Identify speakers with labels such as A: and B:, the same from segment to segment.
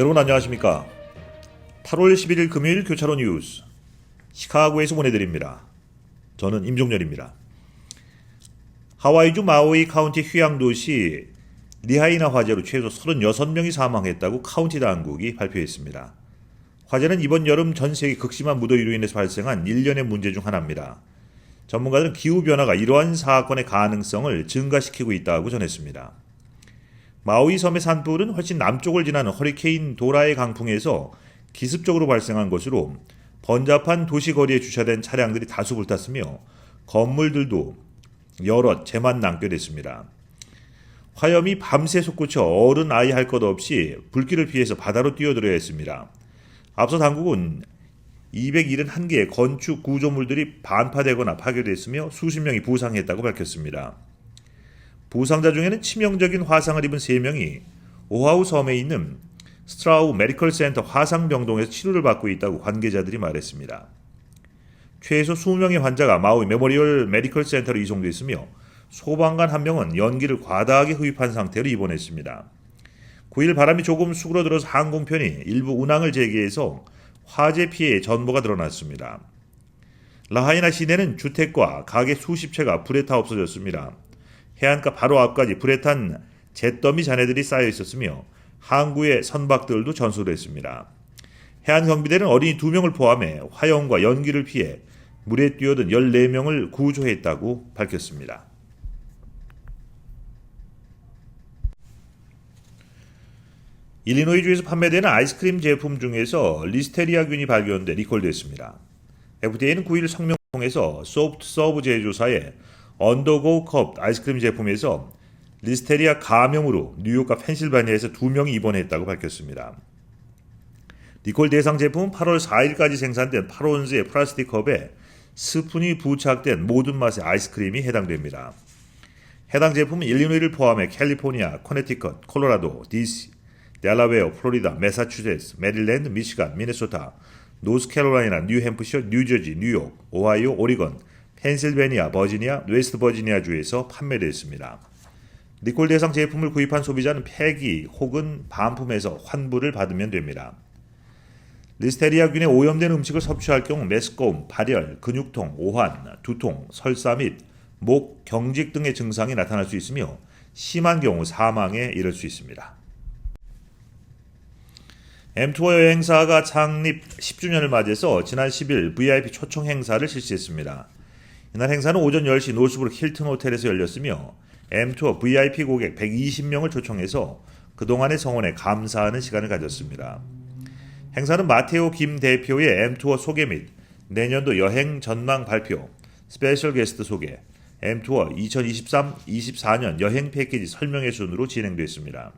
A: 여러분 안녕하십니까? 8월 11일 금요일 교차로 뉴스 시카고에서 보내드립니다. 저는 임종렬입니다. 하와이주 마우이 카운티 휴양 도시 리하이나 화재로 최소 36명이 사망했다고 카운티 당국이 발표했습니다. 화재는 이번 여름 전 세계 극심한 무더위로 인해서 발생한 일련의 문제 중 하나입니다. 전문가들은 기후변화가 이러한 사건의 가능성을 증가시키고 있다고 전했습니다. 마우이 섬의 산불은 훨씬 남쪽을 지나는 허리케인 도라의 강풍에서 기습적으로 발생한 것으로 번잡한 도시거리에 주차된 차량들이 다수 불탔으며 건물들도 여럿 재만 남겨됐습니다. 화염이 밤새 솟구쳐 어른 아이 할 것 없이 불길을 피해서 바다로 뛰어들어야 했습니다. 앞서 당국은 271개의 건축 구조물들이 반파되거나 파괴됐으며 수십 명이 부상했다고 밝혔습니다. 부상자 중에는 치명적인 화상을 입은 3명이 오하우 섬에 있는 스트라우 메디컬 센터 화상병동에서 치료를 받고 있다고 관계자들이 말했습니다. 최소 20명의 환자가 마우이 메모리얼 메디컬 센터로 이송됐으며 소방관 1명은 연기를 과다하게 흡입한 상태로 입원했습니다. 9일 바람이 조금 수그러들어서 항공편이 일부 운항을 재개해서 화재 피해의 전보가 드러났습니다. 라하이나 시내는 주택과 가게 수십 채가 불에 타 없어졌습니다. 해안가 바로 앞까지 불에 탄 잿더미 잔해들이 쌓여 있었으며 항구의 선박들도 전소됐습니다. 해안경비대는 어린이 2명을 포함해 화염과 연기를 피해 물에 뛰어든 14명을 구조했다고 밝혔습니다. 일리노이주에서 판매되는 아이스크림 제품 중에서 리스테리아균이 발견돼 리콜됐습니다. FDA는 9일 성명을 통해서 소프트 서브 제조사의 언더고 컵 아이스크림 제품에서 리스테리아 감염으로 뉴욕과 펜실바니아에서 2명이 입원했다고 밝혔습니다. 리콜 대상 제품은 8월 4일까지 생산된 8온스의 플라스틱 컵에 스푼이 부착된 모든 맛의 아이스크림이 해당됩니다. 해당 제품은 일리노이를 포함해 캘리포니아, 코네티컷, 콜로라도, DC, 델라웨어, 플로리다, 매사추세츠, 메릴랜드, 미시간, 미네소타, 노스캐롤라이나, 뉴햄프셔, 뉴저지, 뉴욕, 오하이오, 오리건, 펜실베니아, 버지니아, 웨스트 버지니아주에서 판매됐습니다. 리콜 대상 제품을 구입한 소비자는 폐기 혹은 반품에서 환불을 받으면 됩니다. 리스테리아균에 오염된 음식을 섭취할 경우 메스꺼움, 발열, 근육통, 오한, 두통, 설사 및 목, 경직 등의 증상이 나타날 수 있으며 심한 경우 사망에 이를 수 있습니다. M2어 여행사가 창립 10주년을 맞이해서 지난 10일 VIP 초청 행사를 실시했습니다. 이날 행사는 오전 10시 노스브룩 힐튼 호텔에서 열렸으며 M2어 VIP 고객 120명을 초청해서 그동안의 성원에 감사하는 시간을 가졌습니다. 행사는 마테오 김 대표의 M2어 소개 및 내년도 여행 전망 발표, 스페셜 게스트 소개, M2어 2023-24년 여행 패키지 설명회 순으로 진행됐습니다.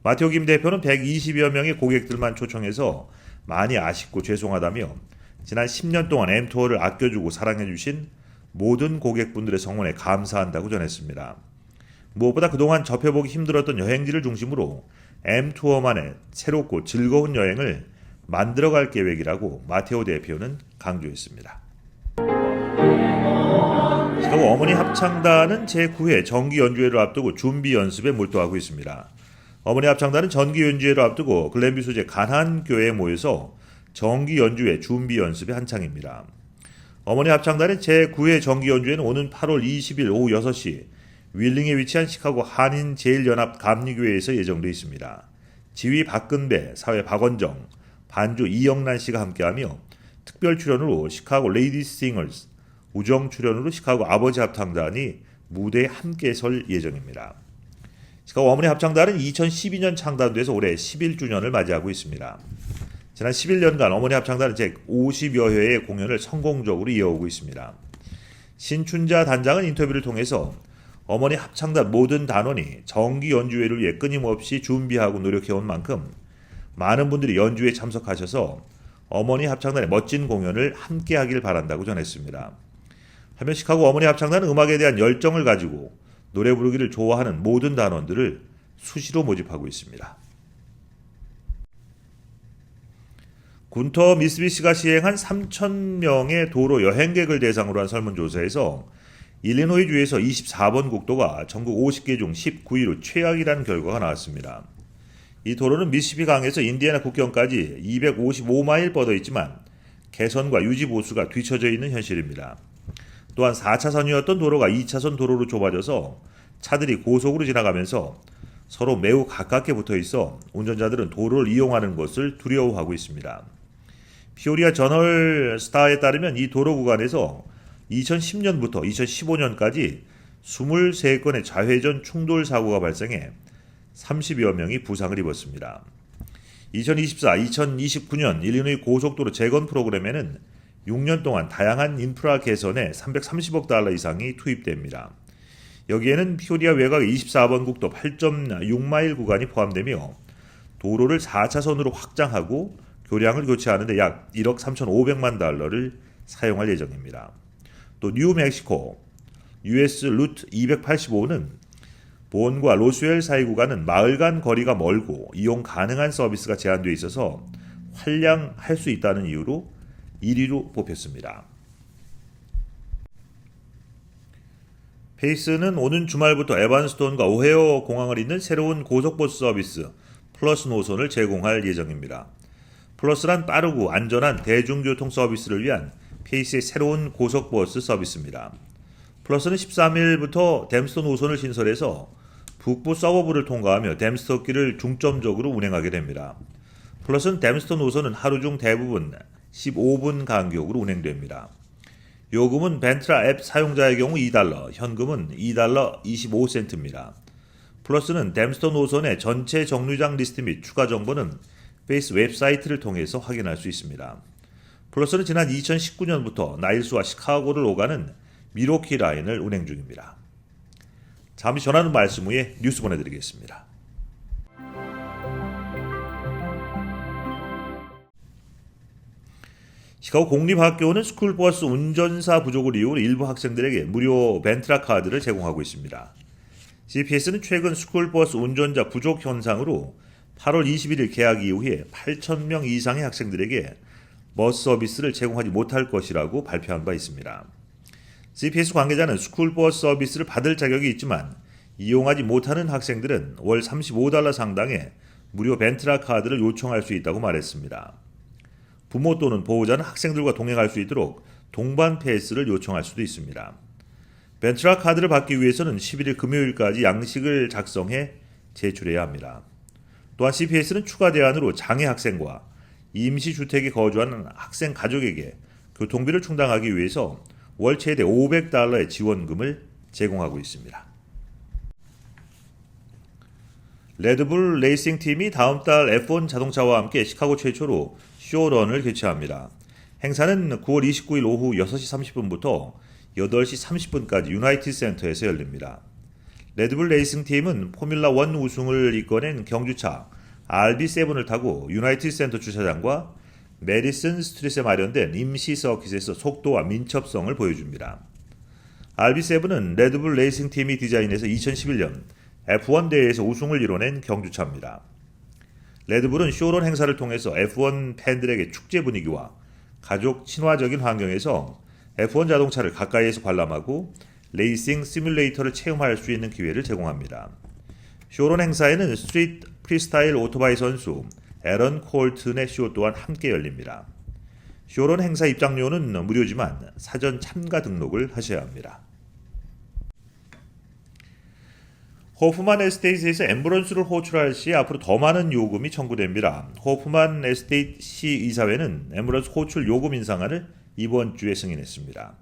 A: 마테오 김 대표는 120여 명의 고객들만 초청해서 많이 아쉽고 죄송하다며 지난 10년 동안 M2어를 아껴주고 사랑해주신 모든 고객분들의 성원에 감사한다고 전했습니다. 무엇보다 그동안 접해보기 힘들었던 여행지를 중심으로 M2어만의 새롭고 즐거운 여행을 만들어갈 계획이라고 마테오 대표는 강조했습니다. 시카고 어머니 합창단은 제9회 정기 연주회를 앞두고 준비 연습에 몰두하고 있습니다. 어머니 합창단은 정기 연주회를 앞두고 글렌뷰 소재 간한교회에 모여서 정기 연주회 준비 연습에 한창입니다. 어머니 합창단의 제9회 정기 연주회는 오는 8월 20일 오후 6시 윌링에 위치한 시카고 한인제일연합 감리교회에서 예정되어 있습니다. 지휘 박근배, 사회 박원정, 반주 이영란 씨가 함께하며 특별 출연으로 시카고 레이디스 싱어스, 우정 출연으로 시카고 아버지 합창단이 무대에 함께 설 예정입니다. 시카고 어머니 합창단은 2012년 창단돼서 올해 11주년을 맞이하고 있습니다. 지난 11년간 어머니 합창단은 약 50여 회의 공연을 성공적으로 이어오고 있습니다. 신춘자 단장은 인터뷰를 통해서 어머니 합창단 모든 단원이 정기 연주회를 위해 끊임없이 준비하고 노력해온 만큼 많은 분들이 연주회에 참석하셔서 어머니 합창단의 멋진 공연을 함께하길 바란다고 전했습니다. 하면 시카고 어머니 합창단은 음악에 대한 열정을 가지고 노래 부르기를 좋아하는 모든 단원들을 수시로 모집하고 있습니다. 군터 미쓰비시가 시행한 3,000명의 도로 여행객을 대상으로 한 설문조사에서 일리노이주에서 24번 국도가 전국 50개 중 19위로 최악이라는 결과가 나왔습니다. 이 도로는 미시시피 강에서 인디애나 국경까지 255마일 뻗어 있지만 개선과 유지 보수가 뒤처져 있는 현실입니다. 또한 4차선이었던 도로가 2차선 도로로 좁아져서 차들이 고속으로 지나가면서 서로 매우 가깝게 붙어 있어 운전자들은 도로를 이용하는 것을 두려워하고 있습니다. 피오리아 저널 스타에 따르면 이 도로 구간에서 2010년부터 2015년까지 23건의 좌회전 충돌 사고가 발생해 30여 명이 부상을 입었습니다. 2024-2029년 일리노이 고속도로 재건 프로그램에는 6년 동안 다양한 인프라 개선에 330억 달러 이상이 투입됩니다. 여기에는 피오리아 외곽 24번 국도 8.6마일 구간이 포함되며 도로를 4차선으로 확장하고 교량을 교체하는데 약 1억 3,500만 달러를 사용할 예정입니다. 또 뉴멕시코 US 루트 285는 본과 로스웰 사이 구간은 마을 간 거리가 멀고 이용 가능한 서비스가 제한되어 있어서 활량할 수 있다는 이유로 1위로 뽑혔습니다. 페이스는 오는 주말부터 에반스톤과 오헤어 공항을 잇는 새로운 고속버스 서비스 플러스 노선을 제공할 예정입니다. 플러스란 빠르고 안전한 대중교통 서비스를 위한 페이스의 새로운 고속버스 서비스입니다. 플러스는 13일부터 댐스터 노선을 신설해서 북부 서버브를 통과하며 댐스터길을 중점적으로 운행하게 됩니다. 플러스는 댐스터 노선은 하루 중 대부분 15분 간격으로 운행됩니다. 요금은 벤트라 앱 사용자의 경우 $2, 현금은 $2 25센트입니다. 플러스는 댐스터 노선의 전체 정류장 리스트 및 추가 정보는 페이스 웹사이트를 통해서 확인할 수 있습니다. 플러스는 지난 2019년부터 나일스와 시카고를 오가는 미로키 라인을 운행 중입니다. 잠시 전하는 말씀 후에 뉴스 보내드리겠습니다. 시카고 공립학교는 스쿨버스 운전사 부족을 이유로 일부 학생들에게 무료 벤트라 카드를 제공하고 있습니다. CPS는 최근 스쿨버스 운전자 부족 현상으로 8월 21일 개학 이후에 8,000명 이상의 학생들에게 버스 서비스를 제공하지 못할 것이라고 발표한 바 있습니다. CPS 관계자는 스쿨버스 서비스를 받을 자격이 있지만 이용하지 못하는 학생들은 월 $35 상당의 무료 벤트라 카드를 요청할 수 있다고 말했습니다. 부모 또는 보호자는 학생들과 동행할 수 있도록 동반 패스를 요청할 수도 있습니다. 벤트라 카드를 받기 위해서는 11일 금요일까지 양식을 작성해 제출해야 합니다. 또한 CPS는 추가 대안으로 장애 학생과 임시주택에 거주하는 학생 가족에게 교통비를 충당하기 위해서 월 최대 $500의 지원금을 제공하고 있습니다. 레드불 레이싱 팀이 다음 달 F1 자동차와 함께 시카고 최초로 쇼런을 개최합니다. 행사는 9월 29일 오후 6시 30분부터 8시 30분까지 유나이티드 센터에서 열립니다. 레드불 레이싱 팀은 포뮬라1 우승을 이끌어낸 경주차 RB7을 타고 유나이티드 센터 주차장과 메디슨 스트릿에 마련된 임시 서킷에서 속도와 민첩성을 보여줍니다. RB7은 레드불 레이싱 팀이 디자인해서 2011년 F1 대회에서 우승을 이뤄낸 경주차입니다. 레드불은 쇼런 행사를 통해서 F1 팬들에게 축제 분위기와 가족 친화적인 환경에서 F1 자동차를 가까이에서 관람하고 레이싱 시뮬레이터를 체험할 수 있는 기회를 제공합니다. 쇼런 행사에는 스트리트 프리스타일 오토바이 선수 에런 콜튼의 쇼 또한 함께 열립니다. 쇼런 행사 입장료는 무료지만 사전 참가 등록을 하셔야 합니다. 호프만 에스테이트에서 앰뷸런스를 호출할 시 앞으로 더 많은 요금이 청구됩니다. 호프만 에스테이트 시 이사회는 앰뷸런스 호출 요금 인상안을 이번 주에 승인했습니다.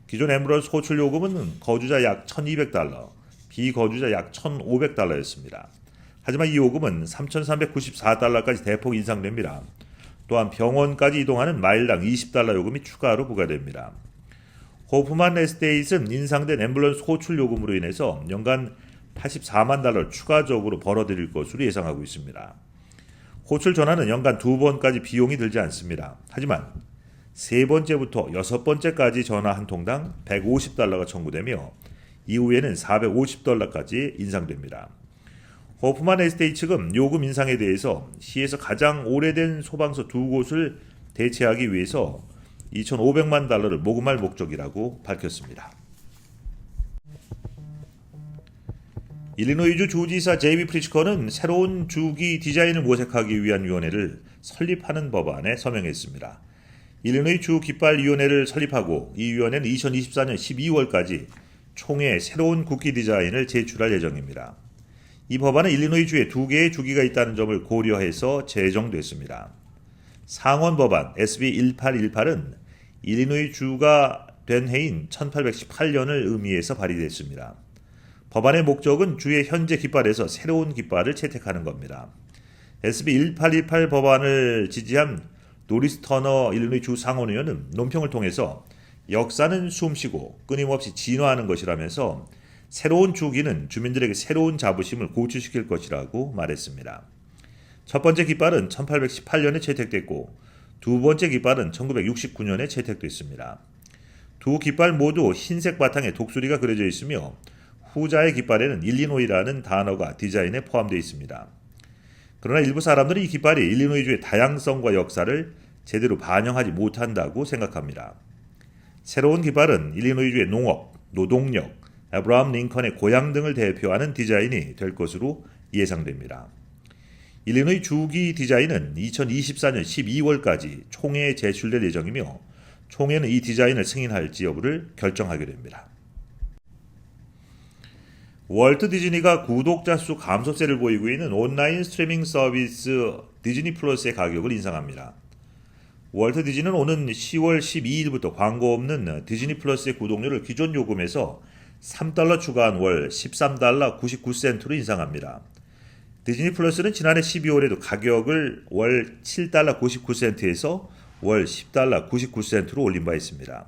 A: 기존 앰뷸런스 호출 요금은 거주자 약 $1,200, 비거주자 약 $1,500였습니다. 하지만 이 요금은 $3,394까지 대폭 인상됩니다. 또한 병원까지 이동하는 마일당 $20 요금이 추가로 부과됩니다. 호프만 에스테이트는 인상된 앰뷸런스 호출 요금으로 인해서 연간 $84만 추가적으로 벌어들일 것으로 예상하고 있습니다. 호출 전화는 연간 2번까지 비용이 들지 않습니다. 하지만 3번째부터 6번째까지 전화 한 통당 $150가 청구되며 이후에는 $450까지 인상됩니다. 호프만 에스테이트 측은 요금 인상에 대해서 시에서 가장 오래된 소방서 2곳을 대체하기 위해서 $2,500만 모금할 목적이라고 밝혔습니다. 일리노이주 주지사 제이비 프리츠커는 새로운 주기 디자인을 모색하기 위한 위원회를 설립하는 법안에 서명했습니다. 일리노이 주 깃발위원회를 설립하고 이 위원회는 2024년 12월까지 총회 새로운 국기 디자인을 제출할 예정입니다. 이 법안은 일리노이주에 2개의 주기가 있다는 점을 고려해서 제정됐습니다. 상원 법안 SB 1818은 일리노이주가 된 해인 1818년을 의미해서 발의됐습니다. 법안의 목적은 주의 현재 깃발에서 새로운 깃발을 채택하는 겁니다. SB 1818 법안을 지지한 노리스 터너 일리노이 주 상원의원은 논평을 통해서 역사는 숨쉬고 끊임없이 진화하는 것이라면서 새로운 주기는 주민들에게 새로운 자부심을 고취시킬 것이라고 말했습니다. 첫 번째 깃발은 1818년에 채택됐고 두 번째 깃발은 1969년에 채택됐습니다. 두 깃발 모두 흰색 바탕에 독수리가 그려져 있으며 후자의 깃발에는 일리노이라는 단어가 디자인에 포함되어 있습니다. 그러나 일부 사람들은 이 깃발이 일리노이주의 다양성과 역사를 제대로 반영하지 못한다고 생각합니다. 새로운 깃발은 일리노이주의 농업, 노동력, 아브라함 링컨의 고향 등을 대표하는 디자인이 될 것으로 예상됩니다. 일리노이 주기 디자인은 2024년 12월까지 총회에 제출될 예정이며 총회는 이 디자인을 승인할지 여부를 결정하게 됩니다. 월트 디즈니가 구독자 수 감소세를 보이고 있는 온라인 스트리밍 서비스 디즈니 플러스의 가격을 인상합니다. 월트 디즈니는 오는 10월 12일부터 광고 없는 디즈니 플러스의 구독료를 기존 요금에서 $3 추가한 월 13달러 99센트로 인상합니다. 디즈니 플러스는 지난해 12월에도 가격을 월 7달러 99센트에서 월 10달러 99센트로 올린 바 있습니다.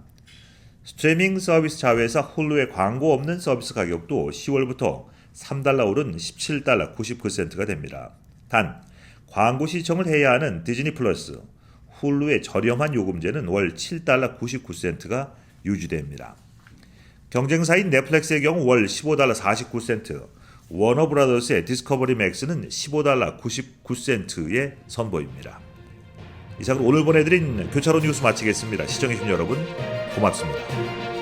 A: 스트리밍 서비스 자회사 훌루의 광고 없는 서비스 가격도 10월부터 3달러 오른 17달러 99센트가 됩니다. 단, 광고 시청을 해야 하는 디즈니 플러스, 훌루의 저렴한 요금제는 월 7달러 99센트가 유지됩니다. 경쟁사인 넷플릭스의 경우 월 15달러 49센트, 워너브라더스의 디스커버리 맥스는 15달러 99센트에 선보입니다. 이상으로 오늘 보내드린 교차로 뉴스 마치겠습니다. 시청해주신 여러분 고맙습니다.